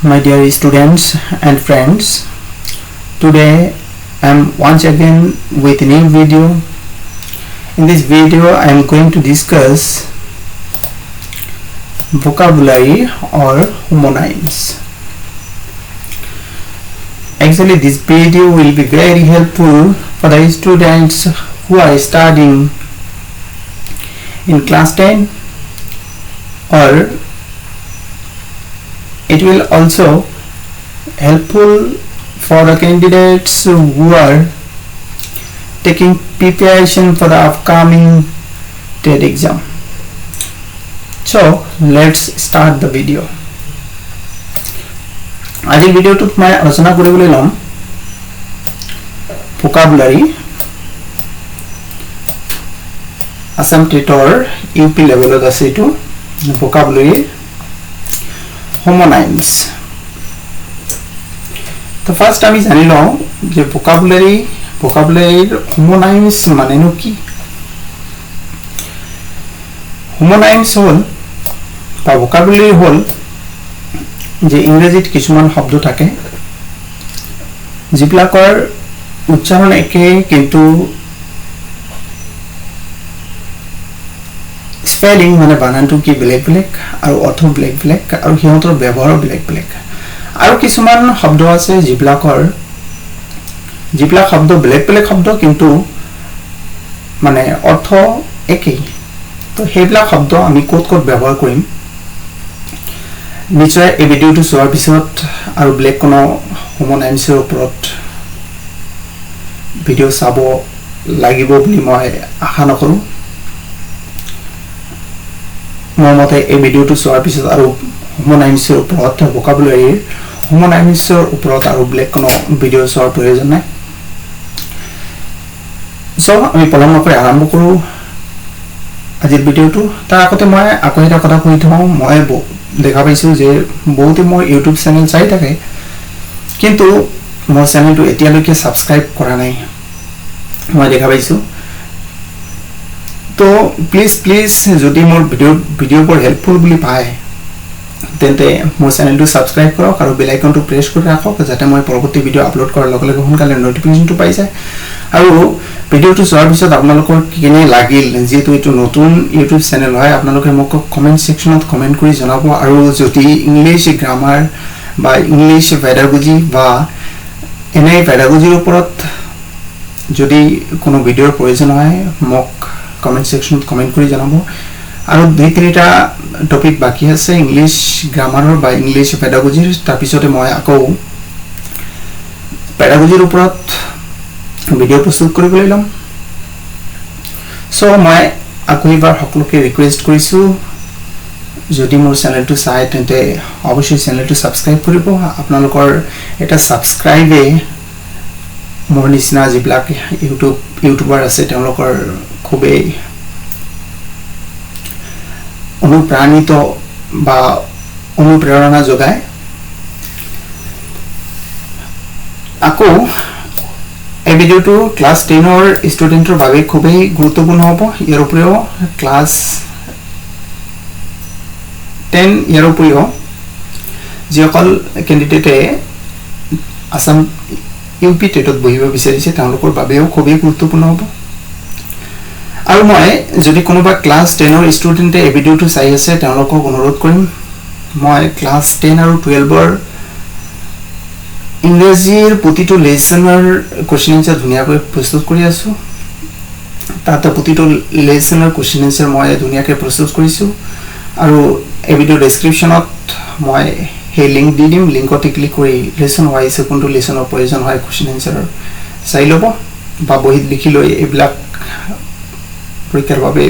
My dear students and friends, today I am once again with a new video. In this video I am going to discuss vocabulary or homonyms. Actually this video will be very helpful for the students who are studying in class 10, or it will also helpful for the candidates who are taking preparation for the upcoming TET exam. So let's start the video. আজি ভিডিওটোত মই আলোচনা কৰিবলৈ লম vocabulary Assam টেটৰ UP লেভেলত আছে এটো vocabulary homonyms. তো ফার্স্ট আমি জানি লও যে vocabulary homonyms মানে কি homonyms হল বা vocabulary হল যে ইংরেজিত কিছুমান শব্দ থাকে যিবিলাকৰ উচ্চাৰণ একে কিন্তু স্পেলিং মানে বানানটো কি বেলেগ বেলেগ আৰু অৰ্থ বেলেগ বেলেগ আৰু হিহঁতৰ ব্যৱহাৰ বেলেগ বেলেগ আৰু কিছুমান শব্দ আছে যিবিলাক শব্দ বেলেগ বেলেগ শব্দ কিন্তু মানে অৰ্থ একেই তো সেইবিলাক শব্দ আমি ক'ত ব্যৱহাৰ কৰিম নিশ্চয় এই ভিডিওটো চোৱাৰ পিছত আৰু ব্লেক কোনো homonyms-ৰ ওপৰত ভিডিও চাব লাগিব বুলি মই আশা নকৰো মোৰ মতে এই ভিডিওটো চোৱাৰ পিছত আৰু homonyms-ৰ ওপৰত vocabulary homonyms-ৰ ওপৰত আৰু ব্লেক কোনো ভিডিও চোৱাৰ প্ৰয়োজন নাই সো আমি পলম নকৰি আৰম্ভ কৰো আজিৰ ভিডিওটো তাৰ আগতে মই আকৌ এটা কথা কৈ থওঁ মই দেখা পাইছো যে বহুতে মোৰ ইউটিউব চেনেল চাই থাকে কিন্তু মোৰ চেনেলটো এতিয়ালৈকে সাবস্ক্ৰাইব কৰা নাই মই দেখা পাইছো তো প্লিজ যদি মোৰ ভিডিও পৰ হেল্পফুল বুলি পায় তেন্তে মোৰ চেনেলটো সাবস্ক্ৰাইব কৰক আৰু বেল আইকনটো প্ৰেছ কৰি ৰাখক যাতে মই পৰৱৰ্তী ভিডিও আপলোড কৰাৰ লগে লগে সোনকালে নোটিফিকেশনটো পাই যায় আৰু ভিডিওটো চোৱাৰ পিছত আপোনালোকৰ কিনে লাগিল যেটো এটো নতুন ইউটিউব চেনেল হয় আপোনালোকে মোক কমেন্ট সেকশনত কমেন্ট কৰি জনাব আৰু যদি ইংলিশ গ্ৰামাৰ বা ইংলিশ পেডাগজি বা এনে পেডাগজিৰ ওপৰত যদি কোনো ভিডিওৰ প্ৰয়োজন হয় মোক কমেন্ট সেকশনত কমেন্ট কৰি জনাব আৰু দুই তিনিটা টপিক বাকি আছে ইংলিশ গ্ৰামাৰৰ বা ইংলিশ পেডাগজিৰ তাৰ পিছতে মই আকৌ পেডাগজিৰ ওপৰত ভিডিও প্ৰস্তুত কৰিবলৈ লম সো মই আকৌ এবাৰ সকলোকে ৰিকুৱেষ্ট কৰিছো যদি মোৰ চেনেলটো চাই তেন্তে অৱশ্যই চেনেলটো সাবস্ক্ৰাইব কৰিব আপোনালোকৰ এটা সাবস্ক্ৰাইবে মোৰ নিচিনা যিবিলাক ইউটিউবাৰ আছে তেওঁলোকৰ খুবেই অনুপ্ৰাণিত বা অনুপ্ৰেৰণা যোগায় আকৌ এই ভিডিওটো ক্লাস 10 ৰ ষ্টুডেন্টৰ বাবে খুবেই গুৰুত্বপূৰ্ণ হ'ব ইয়াৰ উপৰিও ক্লাস 10 ইয়াৰ উপৰিও যিসকল ক্যান্ডিডেটে আসাম ইউপি টেটত বহিব বিচাৰিছে তেওঁলোকৰ বাবেও খুবেই গুৰুত্বপূৰ্ণ হ'ব আৰু মই যদি কোনোবা ক্লাস 10 ৰ ষ্টুডেন্টে এই ভিডিওটো চাই আছে তেওঁলোকক অনুৰোধ কৰিম মই ক্লাস 10 আৰু 12 ৰ ইংৰাজীৰ প্ৰতিটো লেসনৰ কোৱেশ্চন আনসাৰ ধুনিয়াকৈ প্ৰস্তুত কৰি আছো তাতে প্ৰতিটো লেসনৰ কোৱেশ্চন আনসাৰ মই ধুনিয়াকৈ প্ৰস্তুত কৰিছো আৰু এই ভিডিও ডেসক্ৰিপচনত মই হে লিংক দি দিম লিংকত ক্লিক কৰি লেসন ওয়াইজ কোনটো লেসনৰ প্ৰয়োজন হয় কোৱেশ্চন আনসাৰ চাই লব বা বহিত লিখি লৈ এইবিলাক পৰীক্ষাৰ বাবে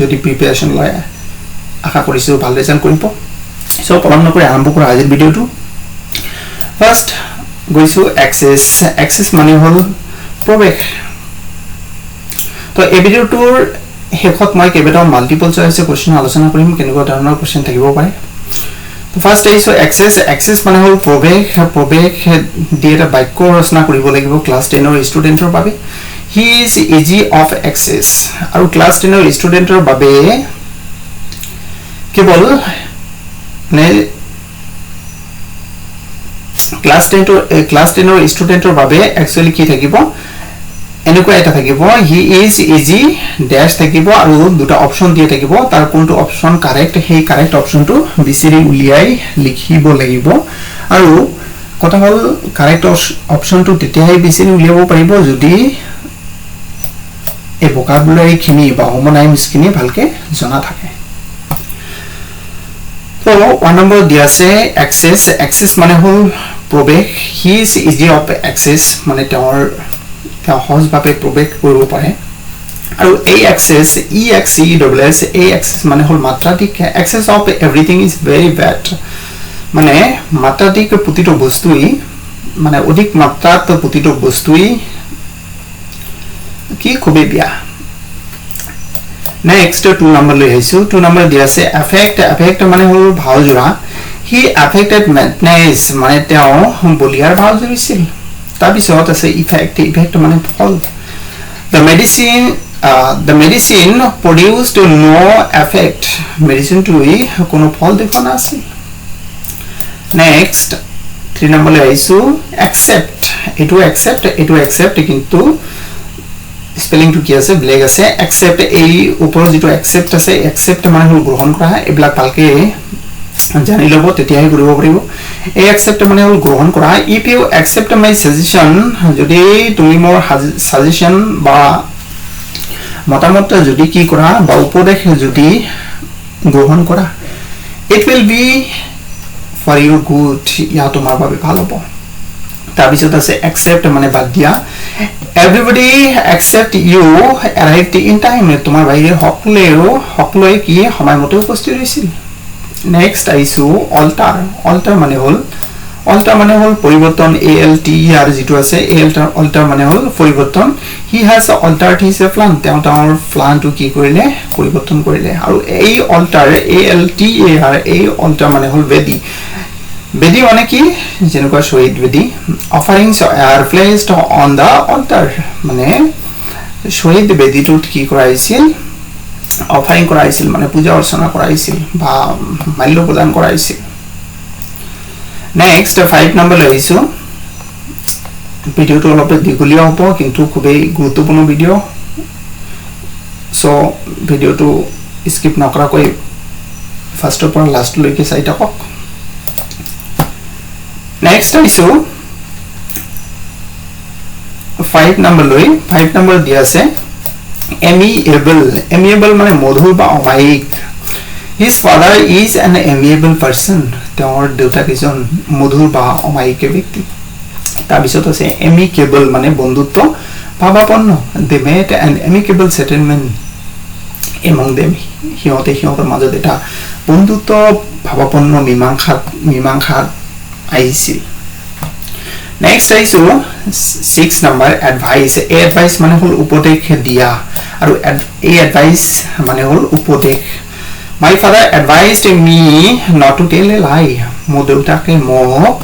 যদি প্ৰিপাৰেচন লয় আশা কৰিছো ভাল ৰিজাল্ট কৰিব সো পলম নকৰি আৰম্ভ কৰা আজিৰ ভিডিওটো ফাৰ্স্ট গৈছো এক্সেস মানে হল প্ৰৱেশ তো এই ভিডিওটোৰ শেষত মই কেইবাটাও মাল্টিপল চয়েস কোৱেশ্চন আলোচনা কৰিম কেনেকুৱা ধৰণৰ কোৱেশ্চন থাকিব পাৰে তো ফাৰ্স্ট এইছো এক্সেস মানে হল প্ৰৱেশ দি এটা বাক্য ৰচনা কৰিব লাগিব ক্লাস 10 ৰ ষ্টুডেন্টৰ বাবে he is easy of access আৰু ক্লাস 10 ৰ ষ্টুডেন্টৰ বাবে কেৱল মানে ক্লাছ 10 ষ্টুডেন্টৰ বাবে একচুয়ালি কি থাকিব এনেকুৱা এটা থাকিব হি ইজ ইজি ড্যাশ থাকিব আৰু দুটা অপচন দিয়ে থাকিব তাৰ কোনটো অপচন কাৰেক্ট সেই কাৰেক্ট অপচনটো বিচৰি উলিয়াই লিখিব লাগিব আৰু কথা হল কাৰেক্ট অপচনটো তেতিয়াই বিচৰি উলিয়াব পাৰিব যদি এই ভোকাবুলাৰি খিনি বা হোমোনাইমছ খিনি ভালকে জনা থাকে তো 1 নম্বৰ দিয়া আছে এক্সেস মানে হল প্ৰবেশ he is easy of access মানে তেওঁৰ সহজভাৱে প্ৰবেশ কৰিব পাৰে আৰু এই এক্সেস EXCESS এই এক্সেস মানে হল মাত্ৰাধিক excess of everything is very bad মানে মাত্ৰাধিক প্ৰতিটো বস্তুই মানে অধিক মাত্ৰাত প্ৰতিটো বস্তুই কি খুবই বেয়া নেক্সট 2 নম্বৰ লৈ আহিছো 2 নম্বৰ দিয়া আছে এফেক্ট মানে হল ভাও জোৰা হি এফেক্টেড মেডনেস মানে তেওঁ বলিয়াৰ ভাও জুৰিছিল তাৰ পিছত আছে ইফেক্ট মানে ফল the medicine produced no effect medicine to কোনো ফল দেখা নাছিল next 3 নম্বৰ লৈ আহিছো accept এটো accept কিন্তু স্পেলিং টু কি আছে ব্লেক আছে accept এই ওপৰ যেটো accept আছে accept মানে হল গ্ৰহণ কৰা এবিলাক ভালকে জানি লব তেতিয়াই কৰিব পাৰিব এই accept মানে হল গ্ৰহণ কৰা if you accept my suggestion যদি তুমি মোৰ সাজেশন বা মতামত যদি কি কৰা বা উপদেশ যদি গ্ৰহণ কৰা it will be for your good ইয়া তোমাৰ বাবে ভাল হ'ব তাৰ পিছত আছে accept মানে বাদ দিয়া everybody except you arrived in time তোমাৰ বাইৰে সকলোৱে কি সময়মতে উপস্থিত হৈছিল next আইছো alter মানে হল পৰিবৰ্তন ALTER যেটো আছে alter মানে হল পৰিবৰ্তন he has altered his plan তেওঁৰ প্লান টু কি কৰিলে পৰিবৰ্তন কৰিলে আৰু এই alter ALTER এই alter মানে হল বেদি মানে কি যেনেকুৱা শহীদ বেদি offerings are placed on the altar মানে শহীদ বেদিটোত কি কৰাইছিল অফাৰিং কৰাইছিল মানে পূজা অৰ্চনা কৰাইছিল বা মাল্য প্ৰদান কৰাইছিল নেক্সট 5 নম্বৰ লৈছো ভিডিওটো অলপ দীঘলীয়া হ'ব কিন্তু খুবেই গুৰুত্বপূৰ্ণ ভিডিও সো ভিডিওটো স্কিপ নকৰাকৈ ফাৰ্ষ্টৰ পৰা লাষ্ট লৈকে চাই থাকক next আইছো 5 নম্বৰ দিয়া আছে amiable মানে মধুৰ বা অমায়িক his father is an amiable person তেওঁৰ দেউতা এজন মধুৰ বা অমায়িক ব্যক্তি তাৰ পিছত আছে amicable মানে বন্ধুত্ব ভাৱাপন্ন they made an amicable settlement among them সিহঁতৰ মাজত এটা বন্ধুত্ব ভাৱাপন্ন মীমাংসা আইছিল next আইছো 6 নম্বৰ advice মানে হল উপদেশ দিয়া আৰু এই advice মানে হল উপদেশ my father advised me not to tell a lie মোৰ দেউতাকে মোক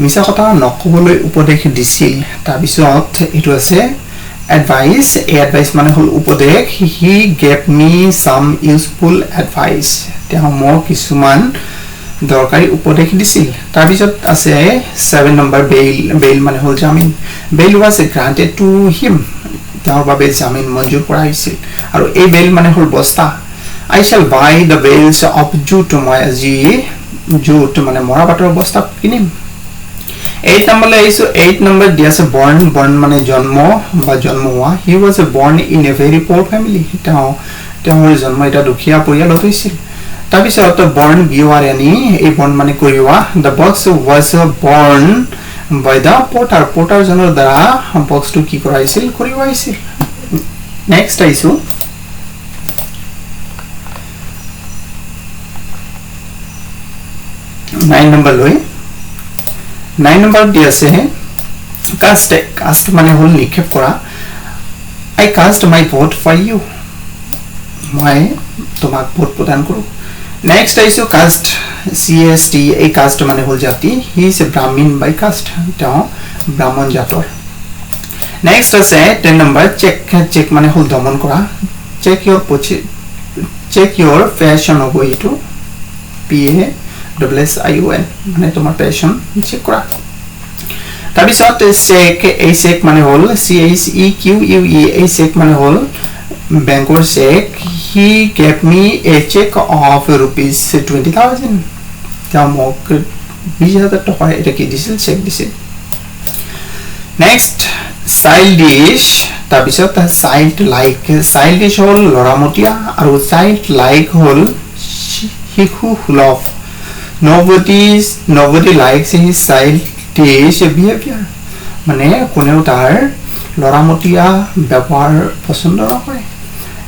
মিছা কথা নকবলৈ উপদেশ দিছিল তাৰ পিছত এটো আছে advice মানে হল উপদেশ he gave me some useful advice তেওঁ মোক কিছুমান দৰকাৰী উপদেশ দিছিল তাৰ পিছত আছে 7 নম্বৰ বেইল মানে হল জামিন bail was granted to him তেওঁৰ বাবে জামিন মঞ্জুৰ কৰা হৈছিল আৰু এই বেইল মানে হল বস্তা I shall buy the bales of jute jute মানে মৰাপাটৰ বস্তা কিনিম 8 নম্বৰ লৈছো 8 নম্বৰ দিয়া আছে born মানে জন্ম বা জন্ম হোৱা he was born in a very poor family তেওঁৰ জন্ম এটা দুখীয়া পৰিয়ালত হৈছিল তাৰ পিছত born BORN এই born মানে কৰিৱা the box was born by the porter জনৰ দ্বাৰা বক্সটো কি কৰাইছিল কৰিৱাইছিল next আইছো 9 নম্বৰ লৈ 9 নম্বৰ দি আছে cast মানে হল নিক্ষেপ কৰা I cast my vote for you মই তোমাক ভোট প্ৰদান কৰো next আইছো caste CST এই caste মানে হল জাতি he is a brahmin by caste তেওঁ ব্ৰাহ্মণ জাতৰ next আছে 10 নম্বৰ check মানে হল দমন কৰা check your fashion হ'ব এটো PASSION মানে তোমাৰ passion চেক কৰা তাৰপিছত চেক এই চেক মানে হ'ল CHEQUE এই চেক মানে হ'ল বেংকৰ check he gave me a check of rupees 20,000 তেওঁ মোক 20,000 টকা এটা কি দিছিল চেক দিছিল নেক্সট চাইল্ডিশ তাৰপিছত চাইল্ডিশ হ'ল লৰামতীয়া আৰু চাইল্ড লাইক হ'ল শিশু সুলভ nobody likes his childish behavior মানে কোনেও তাৰ লৰামতীয়া ব্যৱহাৰ পছন্দ নকৰে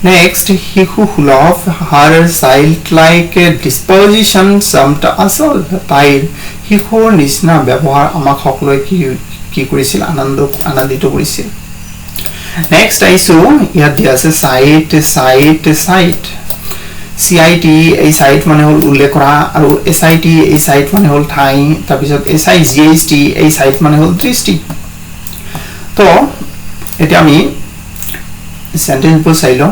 নেক্সট শিশু সুলভ her childlike disposition summed asol তাইৰ শিশুৰ নিচিনা ব্যৱহাৰ আমাক সকলোৱে কি কৰিছিল আনন্দিত কৰিছিল নেক্সট আইছো ইয়াত দিয়া আছে সাইট CIT এই সাইট মানে হল উল্লেখ কৰা আৰু SIT এই সাইট মানে হল ঠাই তাৰ পিছত SIGST এই সাইট মানে হল দৃষ্টি তো এটা আমি সেন্টেন্স বোৰ চাইলো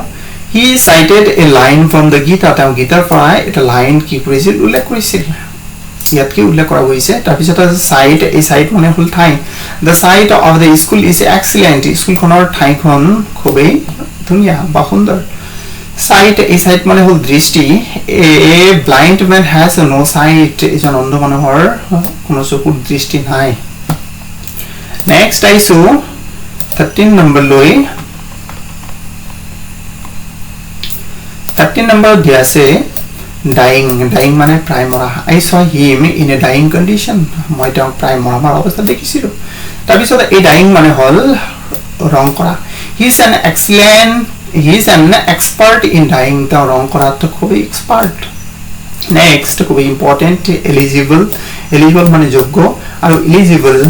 he cited a line from the Gita তেওঁ গীতাৰ পৰা এটা লাইন কি কৰিছিল উল্লেখ কৰিছিল ইয়াত কি উল্লেখ কৰা হৈছে তাৰ পিছত সাইট এই সাইট মানে হল ঠাই the site of the school is excellent স্কুলখনৰ ঠাইখন খুবেই ধুনীয়া বা সুন্দৰ sight এই sight মানে হল দৃষ্টি a blind man has no sight এজন অন্ধ মানুহৰ কোনো চকুৰ দৃষ্টি নাই নেক্সট আইছো 13 নম্বৰ লৈ 13 নম্বৰ দিয়া আছে dying মানে প্ৰায় মৰা I saw him in a dying condition মই তেওঁক প্ৰায় মৰাৰ অৱস্থা দেখিছিলো তাৰ পিছত এই dying মানে হল ৰং কৰা he is an expert in dyeing the wrong karat খুবই expert next খুবই important eligible মানে যোগ্য আৰু eligible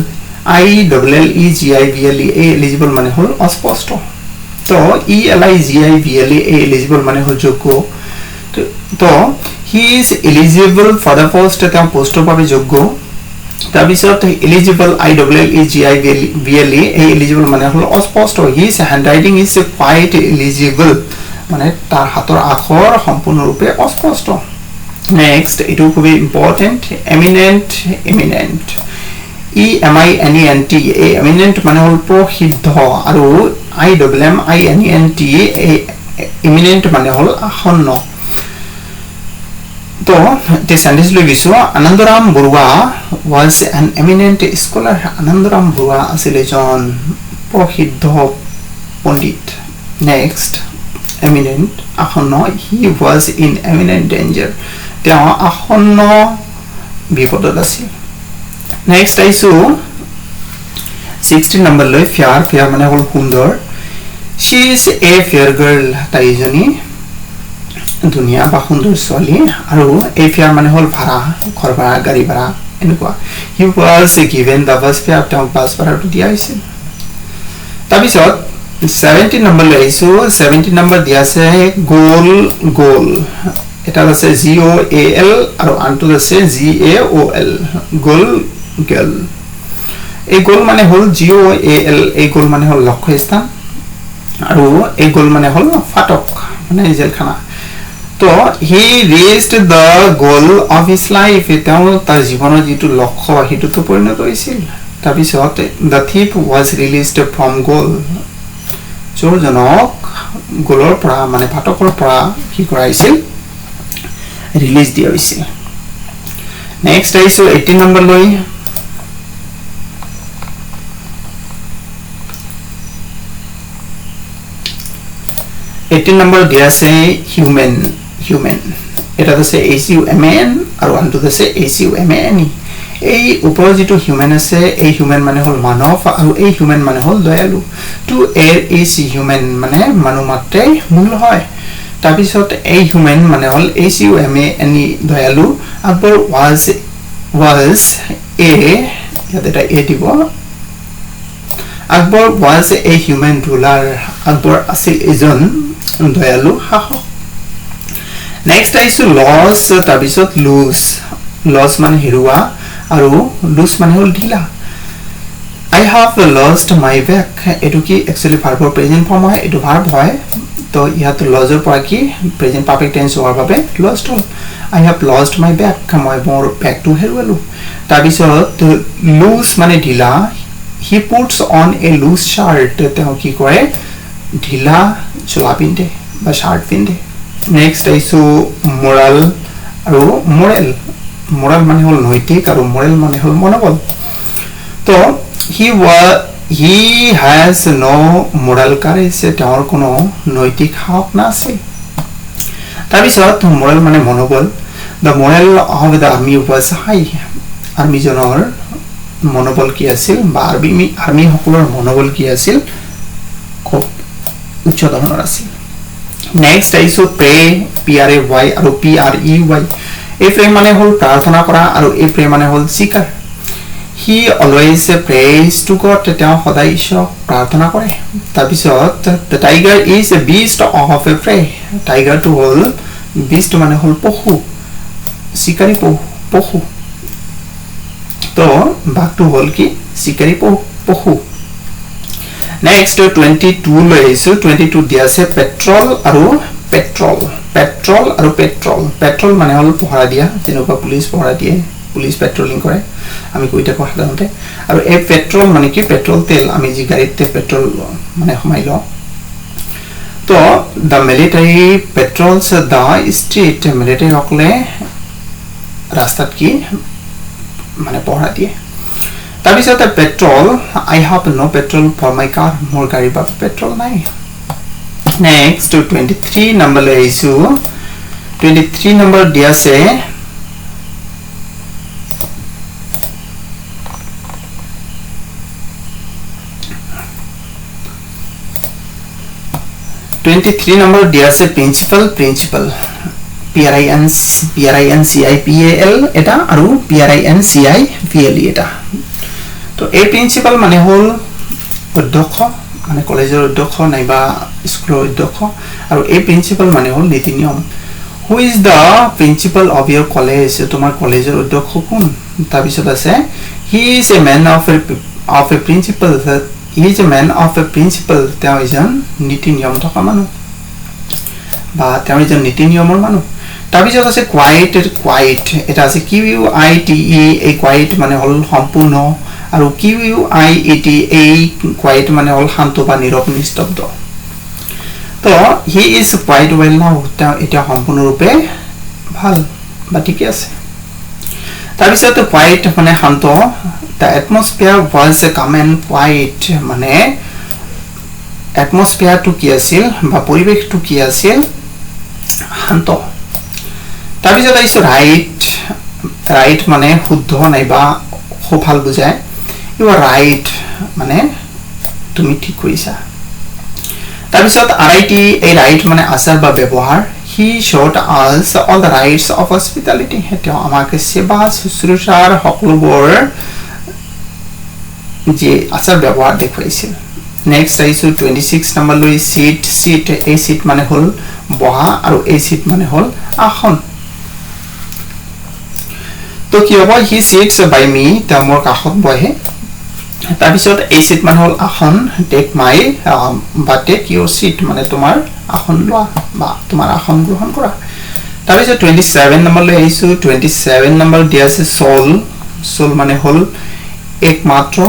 ILLEGIBLE eligible মানে হল অস্পষ্ট তো ELIGIBLE eligible মানে হল যোগ্য তো he is eligible for the post তেওঁ পোষ্টৰ বাবে যোগ্য তাৰ পিছত eligible ILLEGIBLE eligible মানে হল অস্পষ্ট his handwriting is quite illegible মানে তাৰ হাতৰ আখৰ সম্পূৰ্ণৰূপে অস্পষ্ট নেক্সট এটো খুবই ইম্পৰ্টেন্ট eminent EMINENT eminent মানে হল প্ৰসিদ্ধ আৰু IMMINENT eminent মানে হল আসন্ন তো the sentence লৈ গৈছো Anandaram Barua was an eminent scholar Anandaram Barua আছিল এজন প্ৰসিদ্ধ পণ্ডিত next eminent আসন্ন he was in eminent danger তেওঁ আসন্ন বিপদত আছিল next আইছো 16 নম্বৰ লৈ fair মানে হল সুন্দৰ she is a fair girl তাইজনী দুনিয়া বা সুন্দৰ ছোৱালী আৰু এই ফেয়াৰ মানে হল ভাড়া ঘৰ ভাড়া গাড়ী ভাড়া এনেকুৱা he was given the bus fare তেওঁ বাছ ভাড়াটো দিয়া হৈছিল তাৰপিছত 17 নম্বৰ লৈ আহিছো 17 নম্বৰ দিয়া আছে গোল এটা আছে GOAL আৰু আনটো আছে GAOL গোল গেল এই গোল মানে হল GOAL এই গোল মানে হল লক্ষ্য স্থান আৰু এই গোল মানে হল ফাটক মানে জেলখানা তো he reached the goal of his life তেওঁ তাৰ জীৱনৰ যেটো লক্ষ্য হেতুটো পৰিণত হৈছিল তাৰ পিছত the thief was released from goal চোৰজনক গোলৰ পৰা মানে ফাটকৰ পৰা কি কৰাইছিল ৰিলিজ দিয়া হৈছিল নেক্সট আইছো 18 নম্বৰ লৈ 18 নম্বৰ দিয়া আছে human এটা আছে HUMAN আৰু আনটো আছে HUMANE এই ওপৰৰ যেটো হিউম্যান আছে এই হিউম্যান মানে হল মানৱ আৰু এই হিউম্যান মানে হল দয়ালু টু এৰ ইজ হিউম্যান মানে মানুহ মাত্ৰে মূল হয় তাৰ পিছত এই হিউম্যান মানে হল HUMANE দয়ালু আকবৰ was a ইয়াতে এ দিব Akbar was a human ruler Akbar আছিল এজন দয়ালু শাসক নেক্সট আইছো লস তাৰ পিছত লস মানে হেৰুৱা আৰু লুজ মানে হল ঢিলা I have lost my bag এটো কি একচুয়ালি ভাৰ্বৰ প্ৰেজেন্ট ফৰ্ম হয় এটো ভাৰ্ব হয় তো ইয়াত লজৰ পৰা কি প্ৰেজেন্ট পাৰফেক্ট টেন্স হোৱাৰ বাবে lost hall I have lost my bag মই মোৰ ব্যাগটো হেৰুৱালো তাৰ পিছত লুজ মানে ঢিলা he puts on a loose shirt তেওঁ কি কৰে ঢিলা চোলা পিন্ধে বা শাৰ্ট পিন্ধে নেক্সট আইছো মোৰাল আৰু মোৰাল মানে হল নৈতিক আৰু মোৰাল মানে হল মনোবল তো he has no moral courage তেওঁৰ কোনো নৈতিক সাহস নাছিল তাৰপিছত মোরাল মানে মনোবল the moral of the army was high army জনৰ মনোবল কি আছিল বা আৰ্মি সকলৰ মনোবল কি আছিল খুব উচ্চ ধৰণৰ আছিল নেক্সট আইছো প্ৰে pray আৰু prey এই প্ৰে মানে হল প্ৰাৰ্থনা কৰা আৰু এই প্ৰে মানে হল শিকাৰ he always prays to God তেওঁ সদায় ঈশ্বৰক প্ৰাৰ্থনা কৰে তাৰপিছত the tiger is a beast of a prey tiger to hall beast মানে হল পশু শিকাৰী পশু তো বাঘটো হল কি শিকাৰী পশু নেক্সট 22 লৈ আহিছো 22 দিয়া আছে পেট্ৰল আৰু পেট্ৰল মানে হল পহৰা দিয়া যেনেকুৱা পুলিচ পহৰা দিয়ে পুলিচ পেট্ৰলিং কৰে আমি কইটা কোৱা সাধাৰণতে আৰু এই পেট্ৰল মানে কি পেট্ৰল তেল আমি যি গাড়ীতে পেট্ৰল মানে সমাই লওঁ তো the military patrols the street military সকলে ৰাস্তাত কি মানে পহৰা দিয়ে তাৰপিছত petrol I have no petrol for my car মোৰ গাড়ীৰ বাবে পেট্ৰল নাই নেক্সট 23 নম্বৰ লৈ আহিছো 23 নম্বৰ দিয়া আছে number দিয়া আছে প্ৰিন্সিপাল PRINCIPAL এটা আৰু PRINCIPLE এটা তো এই প্ৰিন্সিপাল মানে হল অধ্যক্ষ মানে কলেজৰ অধ্যক্ষ নাইবা স্কুলৰ অধ্যক্ষ আৰু এই প্ৰিন্সিপাল মানে হল নীতি নিয়ম who is the principal of your college তোমাৰ কলেজৰ অধ্যক্ষ কোন তাৰপিছত আছে he is a man of a principle he is a man of a principle তেওঁ এজন নীতি নিয়ম থকা মানুহ বা তেওঁ এজন নীতি নিয়মৰ মানুহ তাৰপিছত আছে quiet এটা আছে QUITE এই quiet মানে হল সম্পূৰ্ণ আৰু QUIET এই quiet মানে হল শান্ত বা নীৰৱ নিস্তব্ধ তো he is quite well now তেওঁ এটা সম্পূৰ্ণৰূপে ভাল বা ঠিক আছে তাৰপিছত quiet মানে শান্ত the atmosphere was calm and quiet মানে atmosphere to কি আছিল বা পৰিবেশটো কি আছিল শান্ত তাৰপিছত আইছো ৰাইট মানে শুদ্ধ নাইবা ভাল বুজায় you are right মানে তুমি ঠিক কৰিছা তাৰপিছত RIT এই ৰাইট মানে আচাৰ বা ব্যৱহাৰ he showed us all the rights of hospitality হেতু আমাকে সেৱা শুশ্ৰূষাৰ সকলোবোৰ যে আচাৰ ব্যৱহাৰ দেখুৱাইছিল নেক্সট আইছো 26 নম্বৰ লৈ সিট এই সিট মানে হল বহা আৰু এই সিট মানে হল আসন তো কি হ'ব he sits by me তেওঁ মোৰ কাষত বহে তাৰপিছত এই সিট মানে হল আসন take your seat মানে তোমাৰ আসন লোৱা বা তোমাৰ আসন গ্ৰহণ কৰা তাৰপিছত 27 নম্বৰ লৈ আহিছো 27 নম্বৰ দিয়া আছে soul মানে হল একমাত্ৰ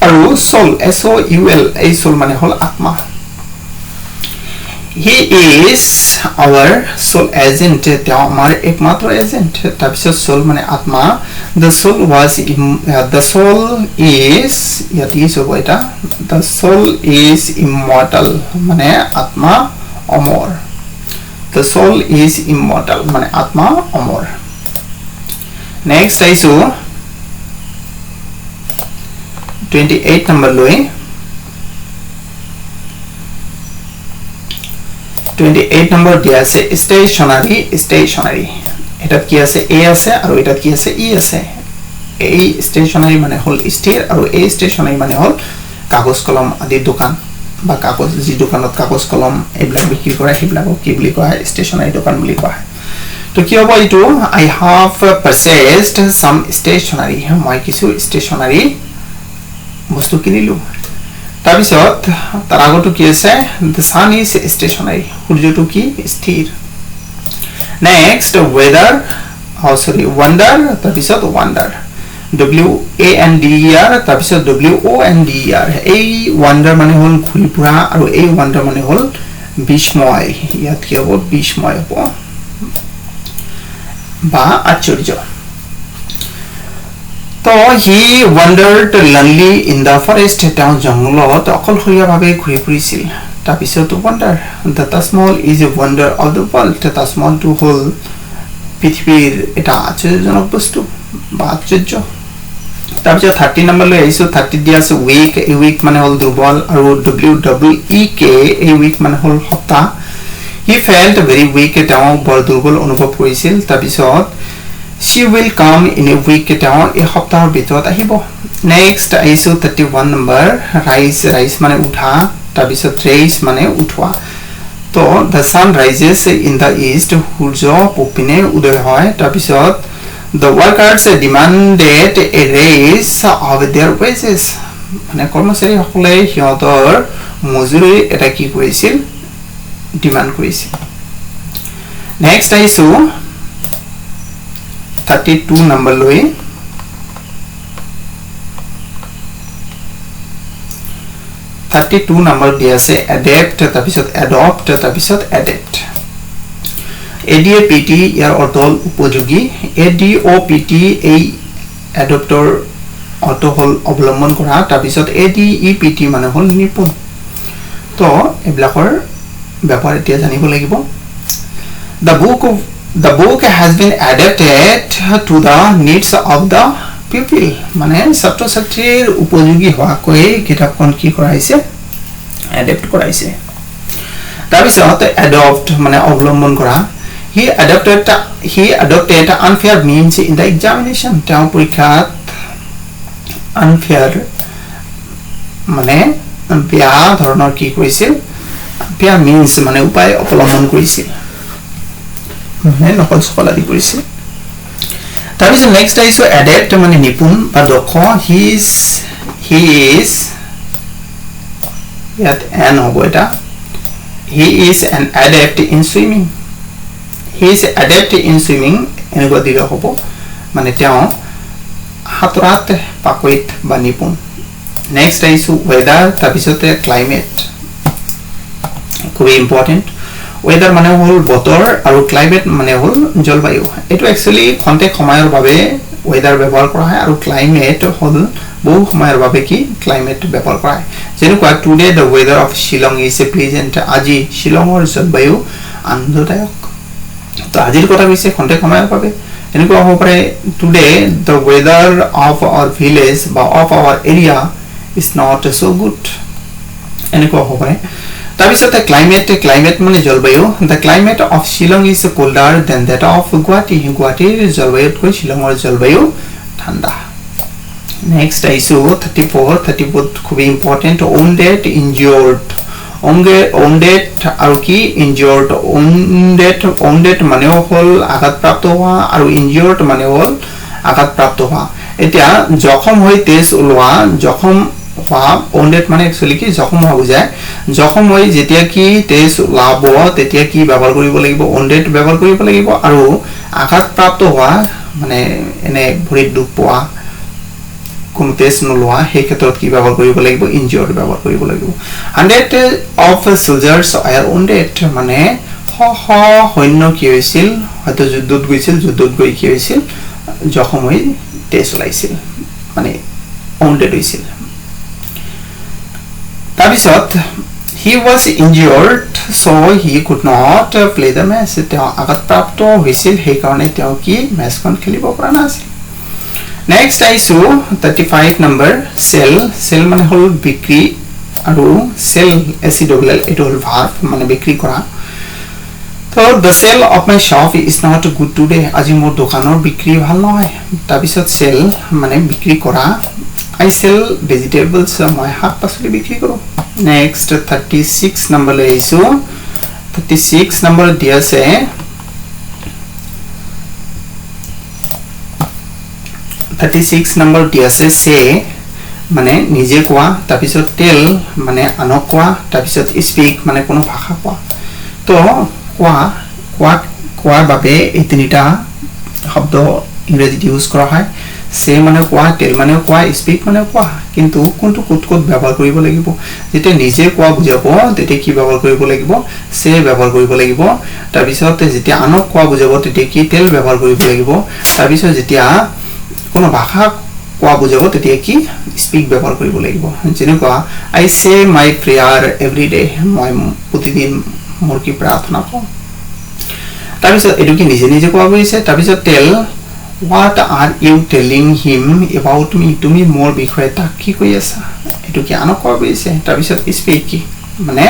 আৰু soul SOUL এই soul মানে হল আত্মা he is our soul agent তেওঁ আমাৰ একমাত্ৰ এজেন্ট তাৰপিছত soul মানে আত্মা the soul is the soul is immortal মানে আত্মা অমৰ the soul is immortal মানে আত্মা অমৰ next আইছো 28 নম্বৰ লৈ 28 নম্বৰ দিয়া আছে stationery এটাত কি আছে A আছে আৰু এটাত কি আছে E আছে এই stationery মানে হল স্থিৰ আৰু এই stationery মানে হল কাগজ কলম আদি দোকান বা কাগজ যি দোকানত কাগজ কলম এইবিলাক বিক্ৰী কৰে সেইবিলাকক কি বুলি কোৱা হয় stationery দোকান বুলি কোৱা হয় তো কি হ'ব ইটো I have purchased some stationery মই কিছু stationery বস্তু কিনিলো তাৰপিছত তাৰ আগটো কি আছে the sun is stationary সূৰ্যটো কি স্থিৰ next wonder তাৰপিছত wonder WANDER তাৰপিছত WONDER এই wonder মানে হল ঘুৰি ফুৰা আৰু এই wonder মানে হল বিস্ময় ইয়াত কি হ'ব বিস্ময় হ'ব বা আশ্চৰ্য তো হি wandered lonely in the forest তেওঁ জংগলত অকলশৰীয়াভাৱে ঘূৰি ফুৰিছিল তাৰপিছত wonder the Taj Mahal is a wonder of the world Taj Mahal টো হল পৃথিৱীৰ এটা আশ্চৰ্যজনক বস্তু বা আশ্চৰ্য তাৰপিছত 30 নম্বৰ লৈ আহিছো 30 দিয়া আছে weak এই weak মানে হল দুৰ্বল আৰু WEEK এই weak মানে হল সপ্তাহ he felt very weak তেওঁ বৰ দুৰ্বল অনুভৱ কৰিছিল তাৰপিছত she will come in a week তেওঁ এই সপ্তাহৰ ভিতৰত আহিব next আহিছো 31 নম্বৰ rise মানে উঠা তাৰপিছত raise মানে উঠোৱা তো the sun rises in the east সূৰ্য পূবপিনে উদয় হয় তাৰপিছত the workers demanded a raise of their wages মানে কৰ্মচাৰীসকলে সিহঁতৰ মজুৰি এটা কি কৰিছিল ডিমান্ড কৰিছিল next আহিছো 32 number লৈ 32 number দিয়া আছে adapt তাৰপিছত adopt তাৰপিছত adapt ADAPT ইয়াৰ অৰ্থ হল উপযোগী ADOPT এই adopter অৰ্থ হল অৱলম্বন কৰা তাৰপিছত ADEPT মানে হল নিপুণ তো এবিলাকৰ ব্যাপাৰ এতিয়া জানিব লাগিব The book has been adapted to the needs of the pupil মানে ছাত্ৰ ছাত্ৰীৰ উপযোগী হোৱাকৈ কিতাপখন কি কৰাইছে এডাপ্ট কৰাইছে তাৰপিছত adopt মানে অৱলম্বন কৰা he adopted unfair means in the examination তেওঁ পৰীক্ষাত unfair মানে বেয়া ধৰণৰ কি কৰিছিল বেয়া means মানে উপায় অৱলম্বন কৰিছিল মানে নকল সকলা দি কৰিছিল তাৰপিছত নেক্সট আহিছো adapt মানে নিপুণ বা দক্ষ he is ইয়াত an হ'ব এটা he is an adept in swimming he is adept in swimming এনেকুৱা দিলে হ'ব মানে তেওঁ সাঁতোৰাত পাকৈত বা নিপুণ নেক্সট আহিছো weather তাৰপিছতে climate খুব ইম্পৰ্টেন্ট weather মানে হল বতৰ আৰু climate মানে হল জলবায়ু এটো একচুয়ালি খন্তেক সময়ৰ বাবে weather ব্যৱহাৰ কৰা হয় আৰু climate হল বহু সময়ৰ বাবে কি climate ব্যৱহাৰ কৰা হয় যেনেকুৱা today the weather of Shillong is pleasant আজি শিলংৰ জলবায়ু আনন্দদায়ক তো আজিৰ কথা কৈছে খন্তেক সময়ৰ বাবে এনেকুৱা হ'ব পাৰে today the weather of our village বা of our area is not so good এনেকুৱা হ'ব পাৰে তাৰপিছতে climate মানে জলবায়ু the climate of Shillong is colder than that of গুৱাহাটীৰ জলবায়ুতকৈ শিলংৰ জলবায়ু ঠাণ্ডা next আহিছো 34 খুব ইম্পৰ্টেন্ট wounded injured আৰু কি wounded মানে হল আঘাতপ্ৰাপ্ত হোৱা আৰু injured মানে হল আঘাতপ্ৰাপ্ত হোৱা এতিয়া জখম হৈ তেজ ওলোৱা জখম wounded মানে একচুয়ালি কি জখম হোৱা বুজায় জখম হৈ যেতিয়া কি তেজ ওলাব তেতিয়া কি ব্যৱহাৰ কৰিব লাগিব wounded ব্যৱহাৰ কৰিব লাগিব আৰু আঘাতপ্ৰাপ্ত হোৱা মানে এনে ভৰিত দুখ পোৱা কোনো তেজ নোলোৱা সেই ক্ষেত্ৰত কি ব্যৱহাৰ কৰিব লাগিব injured ব্যৱহাৰ কৰিব লাগিব 100 of soldiers are wounded মানে সৈন্য কি হৈছিল হয়তো যুদ্ধত গৈছিল যুদ্ধত গৈ কি হৈছিল জখম হৈ তেজ ওলাইছিল মানে wounded হৈছিল তাৰপিছত he was injured so he could not play the match তেওঁ আঘাতপ্ৰাপ্ত হৈছিল সেই কাৰণে তেওঁ কি ম্যাচখন খেলিব পৰা নাছিল next আহিছো 35 number sell মানে হল বিক্ৰী আৰু sell SELL এটো হল verb মানে বিক্ৰী কৰা তো the sale of my shop is not good today আজি মোৰ দোকানৰ বিক্ৰী ভাল নহয় তাৰপিছত sell মানে বিক্ৰী কৰা I sell vegetables মই শাক পাচলি বিক্ৰী কৰো next 36 number লৈ আহিছো 36 number দিয়া আছে 36 number দিয়া আছে say মানে নিজে কোৱা তাৰপিছত tell মানে আনক কোৱা তাৰপিছত speak মানে কোনো ভাষা কোৱা তো কোৱাৰ বাবে এই তিনিটা শব্দ ইংৰাজীত ইউজ কৰা হয় সে মানে কোৱা টেল মানে কোৱা স্পিক মানে কোৱা কিন্তু কোনটো ক'ত ক'ত ব্যৱহাৰ কৰিব লাগিব যেতিয়া নিজে কোৱা বুজাব তেতিয়া কি ব্যৱহাৰ কৰিব লাগিব সে ব্যৱহাৰ কৰিব লাগিব তাৰ পিছত যেতিয়া আনক কোৱা বুজাব তেতিয়া কি টেল ব্যৱহাৰ কৰিব লাগিব তাৰ পিছত যেতিয়া কোনো ভাষা কোৱা বুজাব তেতিয়া কি স্পিক ব্যৱহাৰ কৰিব লাগিব যেনেকুৱা I say my prayer every day মই প্ৰতিদিন মোৰ কি প্ৰাৰ্থনা কৰোঁ তাৰ পিছত এটো কি নিজে নিজে কোৱা গৈছে তাৰ পিছত টেল what are you telling him about me তুমি মোৰ বিষয়ে তাক কি কৈ আছা এটো কি আনক কোৱা গৈছে তাৰ পিছত স্পিক কি মানে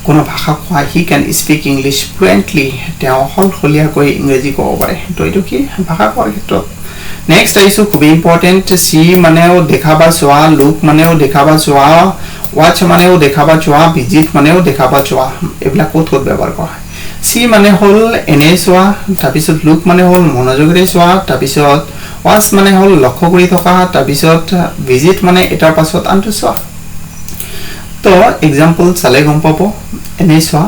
কোনো ভাষা কোৱা he can speak english fluently তেওঁ হলহলীয়াকৈ ইংৰাজী ক'ব পাৰে তো এটো কি ভাষা কোৱাৰ ক্ষেত্ৰত নেক্সট আইছো খুব ইম্পৰ্টেন্ট সি মানেও দেখাবা চোৱা লুক মানেও দেখাবা চোৱা watch মানেও দেখাবা চোৱা visit মানেও দেখাবা চোৱা এবিলাক ক'ত ক'ত ব্যৱহাৰ কৰা হয় সি মানে হল এনে চোৱা তাৰ পিছত লুক মানে হল মনোযোগৰে চোৱা তাৰ পিছত watch মানে হল লক্ষ্য কৰি থকা তাৰ পিছত visit মানে এটাৰ পাছত আনটো চোৱা তো এক্সাম্পল চালে গম পাব এনে চোৱা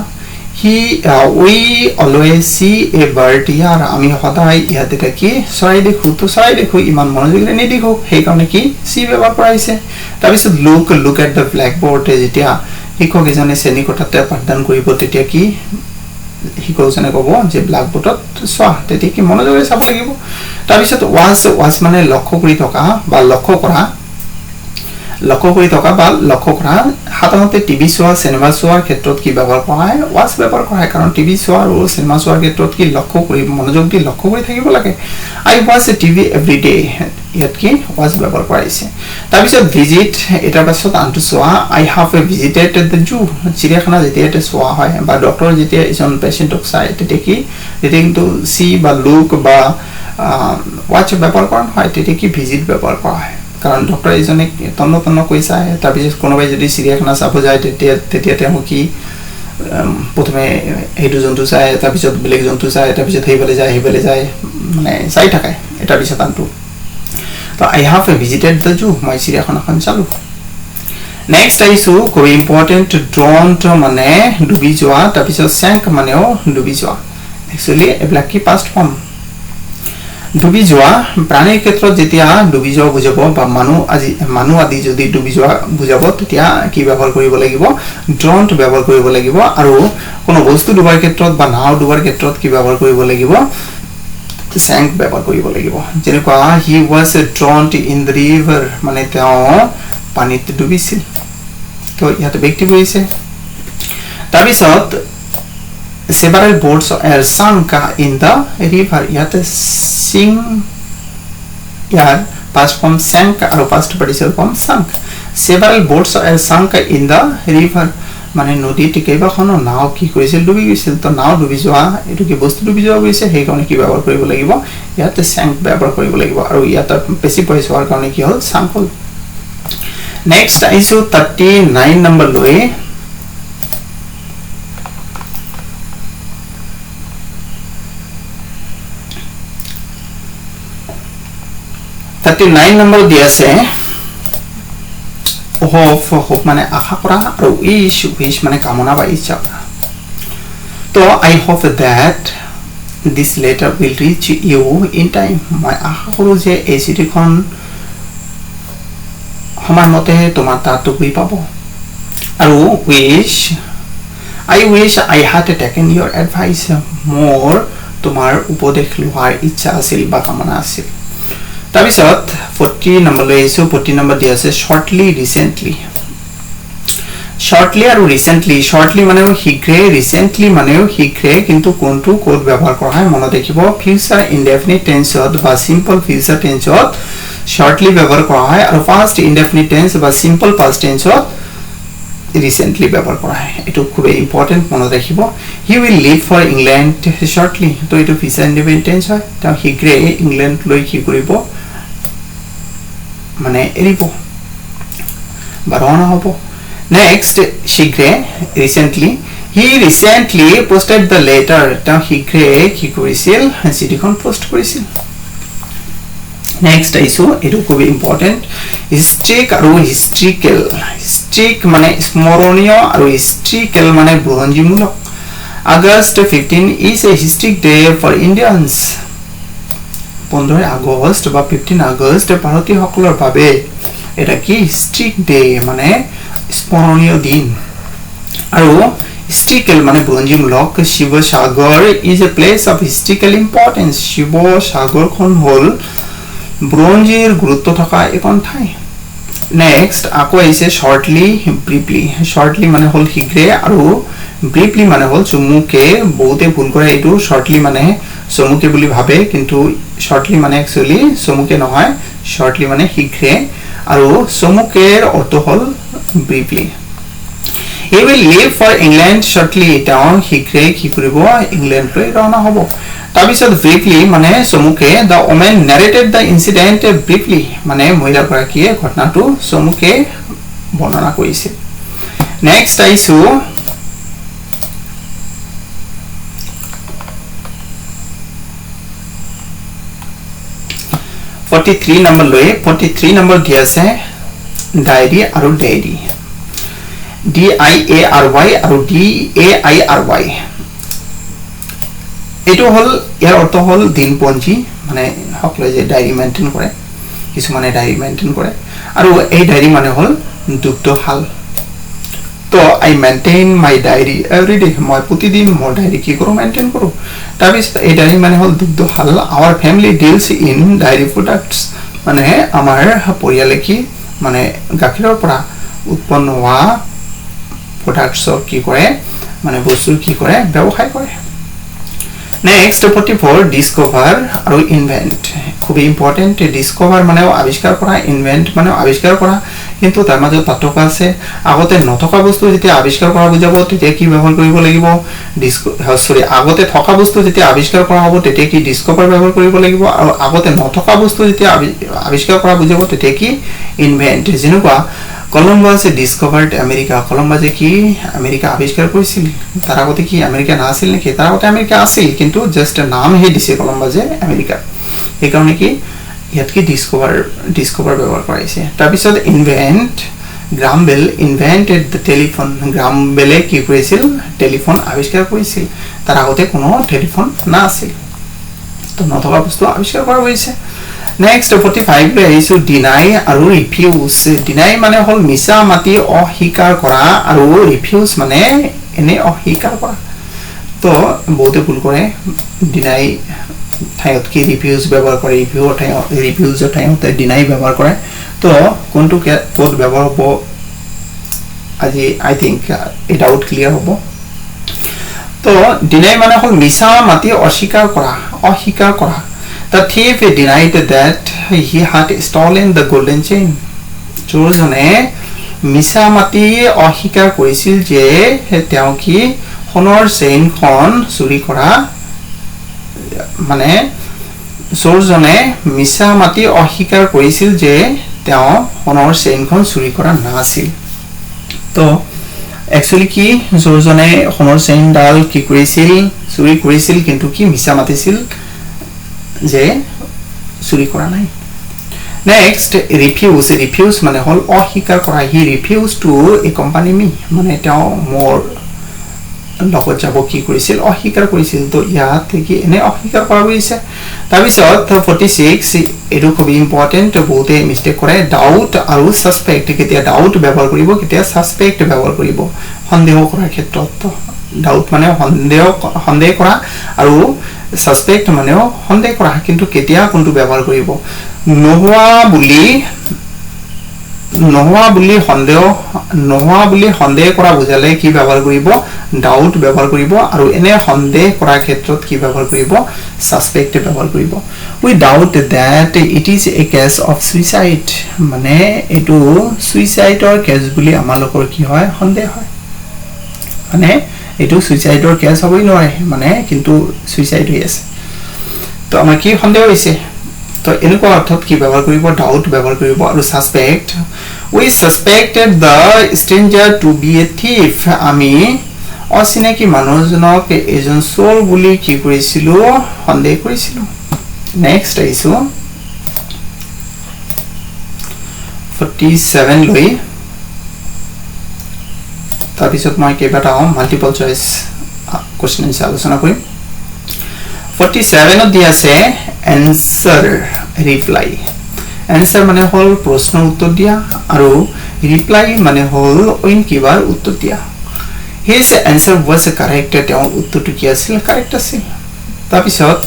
we always see a bird ইয়াৰ আমি সদায় ইয়াতে কি চৰাই দেখো তো চৰাই দেখো ইমান মনোযোগৰে নেদেখো সেই কাৰণে কি সি ব্যৱহাৰ কৰা হৈছে তাৰ পিছত look at the blackboard যেতিয়া শিক্ষক এজনে শ্ৰেণী কোঠাতে পাঠদান কৰিব তেতিয়া কি শিক্ষকজনে ক'ব যে ব্ল্যাকবোৰ্ডত চোৱা তেতিয়া কি মনোযোগৰে চাব লাগিব তাৰ পিছত watch মানে লক্ষ্য কৰি থকা বা লক্ষ্য কৰা বা লক্ষ্য কৰা সাধাৰণতে টিভি চোৱা সিনেমা চোৱাৰ ক্ষেত্ৰত কি ব্যৱহাৰ কৰা হয় watch ব্যৱহাৰ কৰা হয় কাৰণ টিভি চোৱা আৰু সিনেমা চোৱাৰ ক্ষেত্ৰত কি লক্ষ্য কৰি মনোযোগ দি লক্ষ্য কৰি থাকিব লাগে I watch TV every day ইয়াত কি watch ব্যৱহাৰ কৰা হৈছে তাৰ পিছত visit এটাৰ পাছত আনটো চোৱা I have visited the zoo চিৰিয়াখানা যেতিয়া চোৱা হয় বা ডক্টৰ যেতিয়া এজন পেশেন্টক চাই তেতিয়া কি তেতিয়া কিন্তু see বা look বা watch ব্যৱহাৰ কৰা হয় তেতিয়া কি visit ব্যৱহাৰ কৰা হয় কাৰণ ডক্টৰ এজনে তন্ন কৈছা তাৰ পিছত কোনোবাই যদি চিৰিয়াখানা চাব যায় তেতিয়া তেওঁ কি প্ৰথমে হেতু জন্তু চাই তাৰ পিছত বেলেগ জন্তু চাই তাৰ পিছত হেইবলে যায় মানে চাই থাকে এটা পিছত আনটো তো I have visited the zoo মই চিৰিয়াখানাখন চালো নেক্সট আইছো খুব ইম্পৰ্টেন্ট don't মানে ডুবি যোৱা তাৰ পিছত sank মানেও ডুবি যোৱা একচুয়ালি এবিলাক কি past form ডুবি যোৱা প্ৰাণীৰ ক্ষেত্ৰত যেতিয়া ডুবি যোৱা বুজাব বা মানুহ আদি যদি ডুবি যোৱা বুজাব তেতিয়া কি ব্যৱহাৰ কৰিব লাগিব don't ব্যৱহাৰ কৰিব লাগিব আৰু কোনো বস্তু ডুবাৰ ক্ষেত্ৰত বা নাও ডুবাৰ ক্ষেত্ৰত কি ব্যৱহাৰ কৰিব লাগিব sank ব্যৱহাৰ কৰিব লাগিব যেনেকুৱা he was drowned in the river মানে তেওঁ পানীত ডুবিছিল তো ইয়াতে ব্যক্তি কৈছে তাৰ পিছত several boats are sunk in the river yate sink yar past form sank aru past participle form sunk several boats are sunk in the river mane nodi tikeba khono nao ki koisil dubi gisil to nao dubi joa etu ki bostu dubi joa goise he kone ki ব্যবহার কৰিব লাগিব yate sank ব্যবহাৰ কৰিব লাগিব aru yata বেছি পইচা হোৱাৰ কাৰণে কি হল sank হল next isu 39 number loi 39 number দিয়া আছে hope মানে আশা কৰা আৰু wish মানে কামনা বা ইচ্ছা কৰা তো I hope that this letter will reach you in time মই আশা কৰো যে এই চিঠিখন সময়মতে তোমাৰ তাত গৈ পাব আৰু I wish I had taken your advice more তোমাৰ উপদেশ লোৱাৰ ইচ্ছা আছিল বা কামনা আছিল তাৰপিছত 40 নম্বৰ লৈ আইছো 40 নম্বৰ দিয়া আছে shortly আৰু recently shortly মানেও শীঘ্ৰে recently মানেও শীঘ্ৰে কিন্তু কোনটো কোড ব্যৱহাৰ কৰা হয় মনত ৰাখিব future indefinite tense বা simple future tense shortly ব্যৱহাৰ কৰা হয় আৰু past indefinite tense বা simple past tense recently ব্যৱহাৰ কৰা হয় এটো খুব ইম্পৰ্টেন্ট মনত ৰাখিব he will leave for England shortly তো এটো future indefinite tense হয় তা শীঘ্ৰে ইংল্যান্ড লৈ কি কৰিব মানে এৰিব বাৰনা হ'ব next শীঘ্ৰে recently he recently posted the letter তা শীঘ্ৰে কি কৰিছিল চিঠিখন পোষ্ট কৰিছিল next আইছো এটো খুব ইম্পৰ্টেন্ট historic আৰু historic মানে স্মৰণীয় আৰু historical মানে August 15 is a historic day for Indians 15 August বা 15 আগষ্ট ভাৰতীয়সকলৰ বাবে এটা কি হিষ্ট্ৰিক ডে মানে স্মৰণীয় দিন আৰু হিষ্ট্ৰিকেল মানে বুৰঞ্জীমূলক Sivasagar is a place of historical importance শিৱসাগৰখন হ'ল বুৰঞ্জীৰ গুৰুত্ব থকা এখন ঠাই নেক্সট আকৌ আহিছে শৰ্টলি ব্ৰিফলি মানে হ'ল শীঘ্ৰে আৰু ব্ৰিফলি মানে হ'ল চমুকে বহুতে ভুল কৰে এইটো শৰ্টলি মানে চমুকে বুলি ভাবে কিন্তু শৰ্টলি মানে একচুয়ালি চমুকে নহয় শৰ্টলি মানে শীঘ্ৰে আৰু চমুকেৰ অৰ্থ হ'ল briefly he will leave for England shortly তেওঁ শীঘ্ৰে কি কৰিব ইংলেণ্ডলৈ ৰাওনা হ'ব তাৰপিছত ব্ৰিফলি মানে চমুকে the woman narrated the incident briefly মানে মহিলাগৰাকীয়ে ঘটনাটো চমুকে বৰ্ণনা কৰিছিল নেক্সট আইছো 43 নম্বৰ লৈ 43 নম্বৰ দিয়া আছে ডায়েৰী আৰু ডায়েৰী DIARY আৰু DAIRY এটো হল ইয়াৰ অৰ্থ হল দিনপঞ্জী মানে সকলে যে ডায়েৰী মেইনটেইন কৰে কিছুমানে ডায়েৰী মেইনটেইন কৰে আৰু এই ডায়েৰী মানে হল দুগ্ধশাল তো I maintain my diary every day মই প্ৰতিদিন মোৰ ডায়েৰী কি কৰো মেইনটেইন কৰো তাৰপিছত এই ডায়েৰী মানে হল দুগ্ধশাল our family deals in dairy products মানে আমাৰ পৰিয়ালে কি মানে গাখীৰৰ পৰা উৎপন্ন হোৱা products কি কৰে মানে বস্তু কি কৰে ব্যৱসায় কৰে নেক্সট 44 ডিসকভাৰ আৰু ইনভেন্ট খুব ইম্পৰ্টেন্ট ডিসকভাৰ মানে আৱিষ্কাৰ কৰা ইনভেন্ট মানে আৱিষ্কাৰ কৰা কিন্তু তাৰ মাজত পাৰ্থক্য আছে আগতে নথকা বস্তু যেতিয়া আৱিষ্কাৰ কৰা বুজাব তেতিয়া কি ব্যৱহাৰ কৰিব লাগিব আগতে থকা বস্তু যেতিয়া আৱিষ্কাৰ কৰা হ'ব তেতিয়া কি ডিসকভাৰ ব্যৱহাৰ কৰিব লাগিব আৰু আগতে নথকা বস্তু যেতিয়া আৱিষ্কাৰ কৰা বুজাব তেতিয়া কি ইনভেন্ট যেনেকুৱা Columbus discovered America Columbus কি আমেৰিকা আৱিষ্কাৰ কৰিছিল তাৰ আগতে কি আমেৰিকা নাছিল নেকি তাৰ আগতে আমেৰিকা আছিল কিন্তু জাস্ট নাম হে দিছে কলম্বাসে আমেৰিকা এই কাৰণে কি ইয়াত কি ডিসকভাৰ ব্যৱহাৰ কৰিছে তাৰ পিছত invent Graham Bell invented the telephone Graham বেলে কি কৰিছিল টেলিফোন আৱিষ্কাৰ কৰিছিল তাৰ আগতে কোনো টেলিফোন নাছিল তো নথকা বস্তু আৱিষ্কাৰ কৰা হৈছে Next 45 is to deny আৰু refuse deny মানে হল মিছা মাটি অস্বীকাৰ কৰা আৰু refuse মানে এনে অস্বীকাৰ কৰা তো বহুতে ভুল কৰে deny ঠাইত কি refuse ব্যৱহাৰ কৰে refuse ঠাইতে deny ব্যৱহাৰ কৰে তো কোনটো কোড ব্যৱহাৰ হ'ব আজি I think it out clear হ'ব তো deny মানে হল মিছা মাটি অস্বীকাৰ কৰা The thief denied that he had stolen the golden chain. চোৰজনে মিছা মাটি অস্বীকাৰ কৰিছিল যে তেওঁ কি সোণৰ চেইনখন চুৰি কৰা মানে চোৰজনে মিছা মাটি অস্বীকাৰ কৰিছিল যে তেওঁ সোণৰ চেইনখন চুৰি কৰা নাছিল তো একচুয়ালি কি চোৰজনে সোণৰ চেইনডাল কি কৰিছিল চুৰি কৰিছিল কিন্তু কি মিছা মাতিছিল যে চুৰি কৰা নাই নেক্সট ৰিফিউজ মানে হল অস্বীকাৰ কৰা হি ৰিফিউজ টু একম্পানি মি মানে তেওঁ মোৰ লগত যাব কি কৰিছিল অস্বীকাৰ কৰিছিল তো ইয়াত কি এনে অস্বীকাৰ কৰা গৈছে তাৰ পিছত 46 এটো খুব ইম্পৰ্টেন্ট বহুতে মিস্টেক কৰে ডাউট আৰু সাসপেক্ট কেতিয়া ডাউট ব্যৱহাৰ কৰিব কেতিয়া সাসপেক্ট ব্যৱহাৰ কৰিব সন্দেহ কৰাৰ ক্ষেত্ৰত ডাউট মানে সন্দেহ কৰা আৰু সাসপেক্ট মানে সন্দেহ কৰা কিন্তু কেতিয়া কোনটো ব্যৱহাৰ কৰিব নোহোৱা বুলি সন্দেহ কৰা বুজালে কি ব্যৱহাৰ কৰিব ডাউট ব্যৱহাৰ কৰিব আৰু এনে সন্দেহ কৰাৰ ক্ষেত্ৰত কি ব্যৱহাৰ কৰিব সাসপেক্ট ব্যৱহাৰ কৰিব we doubt that it is a case of suicide মানে এটো সুইসাইডৰ কেছ বুলি আমালোকৰ কি হয় সন্দেহ হয় মানে এটো সুইসাইডৰ কেছ হবই নহয় মানে কিন্তু সুইসাইড হৈ আছে তো আমাৰ কি সন্দেহ হৈছে তো এনেকুৱা অৰ্থত কি ব্যৱহাৰ কৰিব ডাউট ব্যৱহাৰ কৰিব আৰু suspect we suspected the stranger to be a thief আমি অচিনাকি মানুহজনক এজন চোৰ বুলি কি কৰিছিল সন্দেহ কৰিছিল নেক্সট আইছো 47 লৈ তাৰ পিছত মই কেইবাটাও মাল্টিপল চয়েস কোশ্চেন আলোচনা কৰিম 47 ত দিয়া আছে answer reply answer মানে হল প্ৰশ্নৰ উত্তৰ দিয়া আৰু reply মানে হল অইন কিবাৰ উত্তৰ দিয়া his answer was correct তেওঁৰ উত্তৰটো কি আছিল correct আছিল তাৰপিছত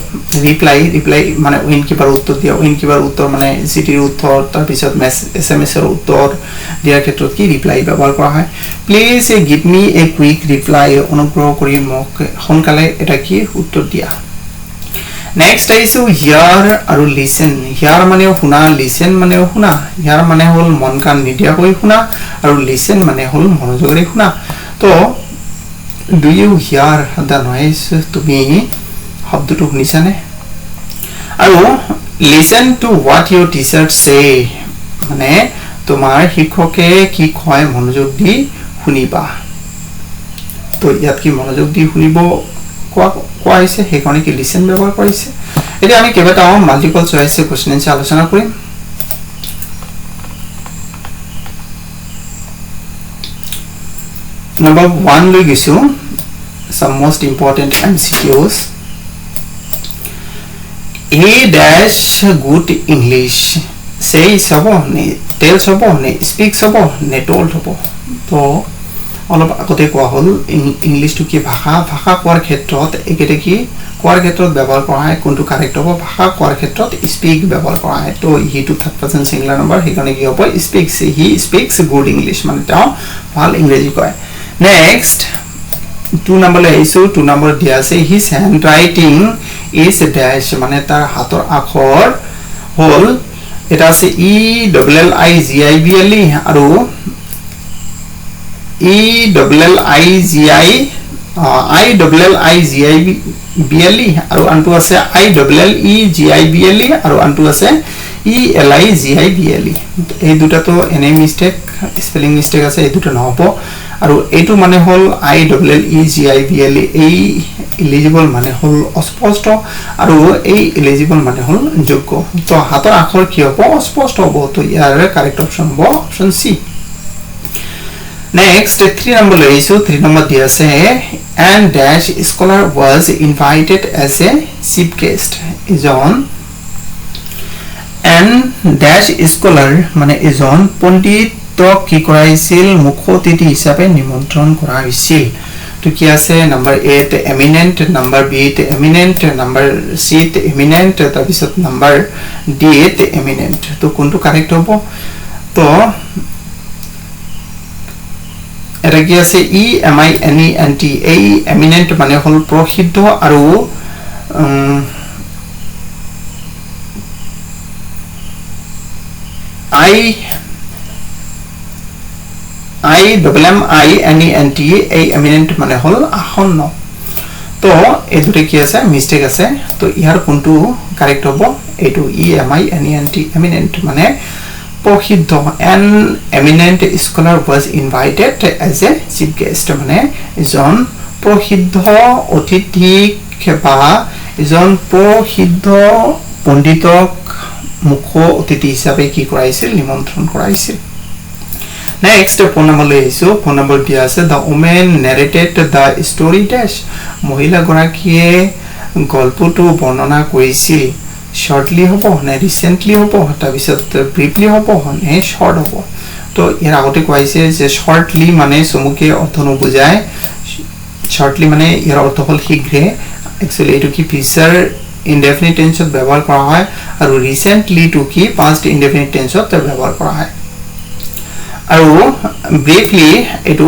reply মানে অইন কিবাৰ উত্তৰ দিয়া অইন কিবাৰ উত্তৰ মানে চিঠিৰ উত্তৰ তাৰপিছত SMS এৰ উত্তৰ দিয়াৰ ক্ষেত্ৰত কি reply ব্যৱহাৰ কৰা হয় please give me a quick reply অনুগ্ৰহ কৰি মোক সোনকালে এটা কি উত্তৰ দিয়া next আইছো hear আৰু listen hear মানে শুনা listen মানে শুনা hear মানে হল মন কাণ নিদিয়াকৈ শুনা আৰু listen মানে হল মনোযোগেৰে শুনা তো do you hear the noise তুমি শব্দটো শুনিছানে আৰু listen to what your teacher say মানে তোমাৰ শিক্ষকে কি কয় মনোযোগ দি শুনিবা তো ইয়াত কি মনোযোগ দি শুনিব কোৱা হৈছে হেকনে কি listen ব্যৱহাৰ কৰিছে এতিয়া আমি কেইবাটাও মাল্টিপল চয়েস কোশ্চেন এনসাৰ আলোচনা কৰিম number 1 লৈ গিছো some most important MCQs a dash good English say সব নে tell সব নে speak সব নে told হব তো অলপ আগতে কোৱা হল ইংলিশ টু কি ভাষা কোৱাৰ ক্ষেত্ৰত একেতে কি কোৱাৰ ক্ষেত্ৰত ব্যৱহাৰ কৰা হয় কোনটো কাৰেক্ট হ'ব ভাষা কোৱাৰ ক্ষেত্ৰত স্পিক ব্যৱহাৰ কৰা হয় তো he to third person singular number হেকনে কি হ'ব speaks he speaks good English মানে তেওঁ ভাল ইংৰাজী কয় নেক্সট 2 নম্বৰ লৈছো 2 নম্বৰ দিয়া আছে his hand writing is dash মানে তাৰ হাতৰ আখৰ হল এটা আছে ELLIGIBLE আৰু ILLIGIBLE আৰু আনটো আছে ILLEGIBLE আৰু আনটো আছে ELIGIBLE এই দুটা তো এনে মিস্টেক স্পেলিং মিস্টেক আছে এই দুটা নহব আৰু এইটো মানে হল ILLEGIBLE এই এলিজিবল মানে হল অস্পষ্ট আৰু এই এলিজিবল মানে হল যোগ্য তো হাতৰ আখৰ কি হ'ব অস্পষ্ট হ'ব তো ইয়াৰ কারেক্ট অপশন হ'ব অপশন সি Next 3 number লৈছো 3 number দিয়া আছে and dash scholar was invited as a chief guest এজন and dash scholar মানে এজন পণ্ডিতক কি কৰাইছিল মুখ্য অতিথি হিচাপে নিমন্ত্ৰণ কৰা হৈছিল তো কি আছে number 8 eminent number b eminent number c eminent তাৰপিছত number d eminent তো কোনটো কারেক্ট হ'ব তো এটা কি আছে EMINENT এই এমিনেন্ট মানে হল প্ৰসিদ্ধ আৰু IMMINENT এই এমিনেন্ট মানে হল আসন্ন তো এই দুটা কি আছে মিস্টেক আছে তো ইয়াৰ কোনটো কাৰেক্ট হ'ব এইটো EMINENT এমিনেন্ট মানে প্ৰসিদ্ধ an eminent scholar was invited as a chief guest মানে এজন প্ৰসিদ্ধ অতিথিক বা এজন প্ৰসিদ্ধ পণ্ডিতক মুখ্য অতিথি হিচাপে কি কৰাইছিল নিমন্ত্ৰণ কৰাইছিল নেক্সট ফোন নম্বৰ লৈছো ফোন নম্বৰ দিয়া আছে the woman narrated the story dash মহিলা গৰাকীয়ে গল্পটো বৰ্ণনা কৰিছিল shortly hobo na recently hobo তাৰপিছত briefly hobo নে short hobo তো ইয়াৰ আগতে কৈছে যে shortly মানে সমুকে অৰ্থ নবুজায় shortly মানে ইয়াৰ অৰ্থ হল শীঘ্ৰে actually এটো কি future indefinite tense ব্যৱহাৰ কৰা হয় আৰু recently টু কি past indefinite tense ব্যৱহাৰ কৰা হয় আৰু briefly এটো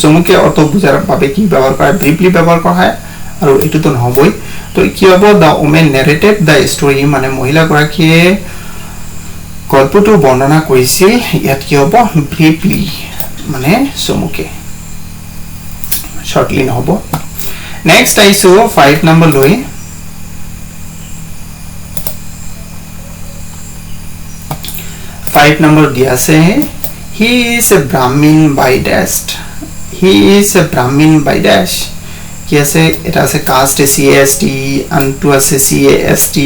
সমুকে অৰ্থ বুজাৰ বাবে কি ব্যৱহাৰ কৰা briefly ব্যৱহাৰ কৰা হয় আৰু এটো তো নহবই তো কি হ'ব the woman narrated the story মানে মহিলা গৰাকীয়ে গল্পটো বৰ্ণনা কৰিছিল ইয়াত কি হ'ব briefly মানে সমুকে shortly নহব next আইছো 5 নম্বৰ লৈ 5 নম্বৰ দিয়া আছে he is a brahmin by dash কি আছে এটা আছে কাস্ট CAST আনটো আছে CAST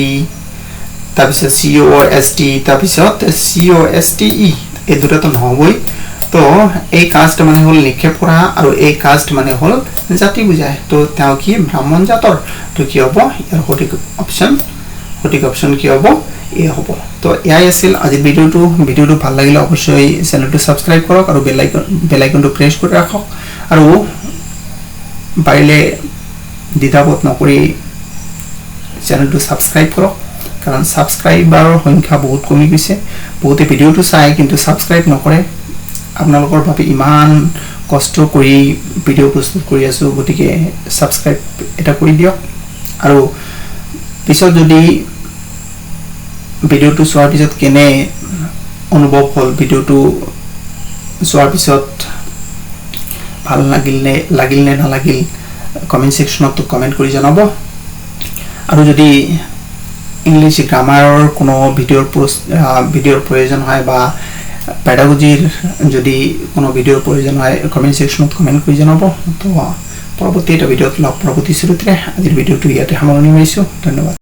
তাৰপিছত COST তাৰপিছত COSTE এই দুটা তো নহবই তো এই কাষ্ট মানে হল নিক্ষেপ কৰা আৰু এই কাষ্ট মানে হল জাতি বুজায় তো তেওঁ কি ব্ৰাহ্মণ জাতৰ তো কি হ'ব ইয়াৰ সঠিক অপচন কি হ'ব এ হ'ব তো এয়াই আছিল আজিৰ ভিডিওটো ভাল লাগিলে অৱশ্যই চেনেলটো সাবস্ক্ৰাইব কৰক আৰু বেল আইকনটো প্ৰেছ কৰি ৰাখক আৰু পাৰিলে দ্বিধাবোধ নকৰি চেনেলটো সাবস্ক্ৰাইব কৰক কাৰণ সাবস্ক্ৰাইবাৰৰ সংখ্যা বহুত কমি গৈছে বহুতে ভিডিওটো চাই কিন্তু সাবস্ক্ৰাইব নকৰে আপোনালোকৰ বাবে ইমান কষ্ট কৰি ভিডিও প্ৰস্তুত কৰি আছো গতিকে সাবস্ক্ৰাইব এটা কৰি দিয়ক আৰু পিছত যদি ভিডিওটো চোৱাৰ পিছত কেনে অনুভৱ হ'ল ভিডিওটো চোৱাৰ পিছত ভাল লাগিল নে নালাগিল কমেন্ট সেকশনত কমেন্ট কৰি জনাব আৰু যদি ইংলিশ গ্ৰামাৰৰ কোনো ভিডিওৰ প্ৰয়োজন হয় বা পেডাগজিৰ যদি কোনো ভিডিওৰ প্ৰয়োজন হয় কমেন্ট সেকশনত কমেন্ট কৰি জনাব তো পৰৱৰ্তী এটা ভিডিওত লগ পৰৱৰ্তী শ্ৰোতাৰে আজিৰ ভিডিওটো ইয়াতে সামৰণি মাৰিছো ধন্যবাদ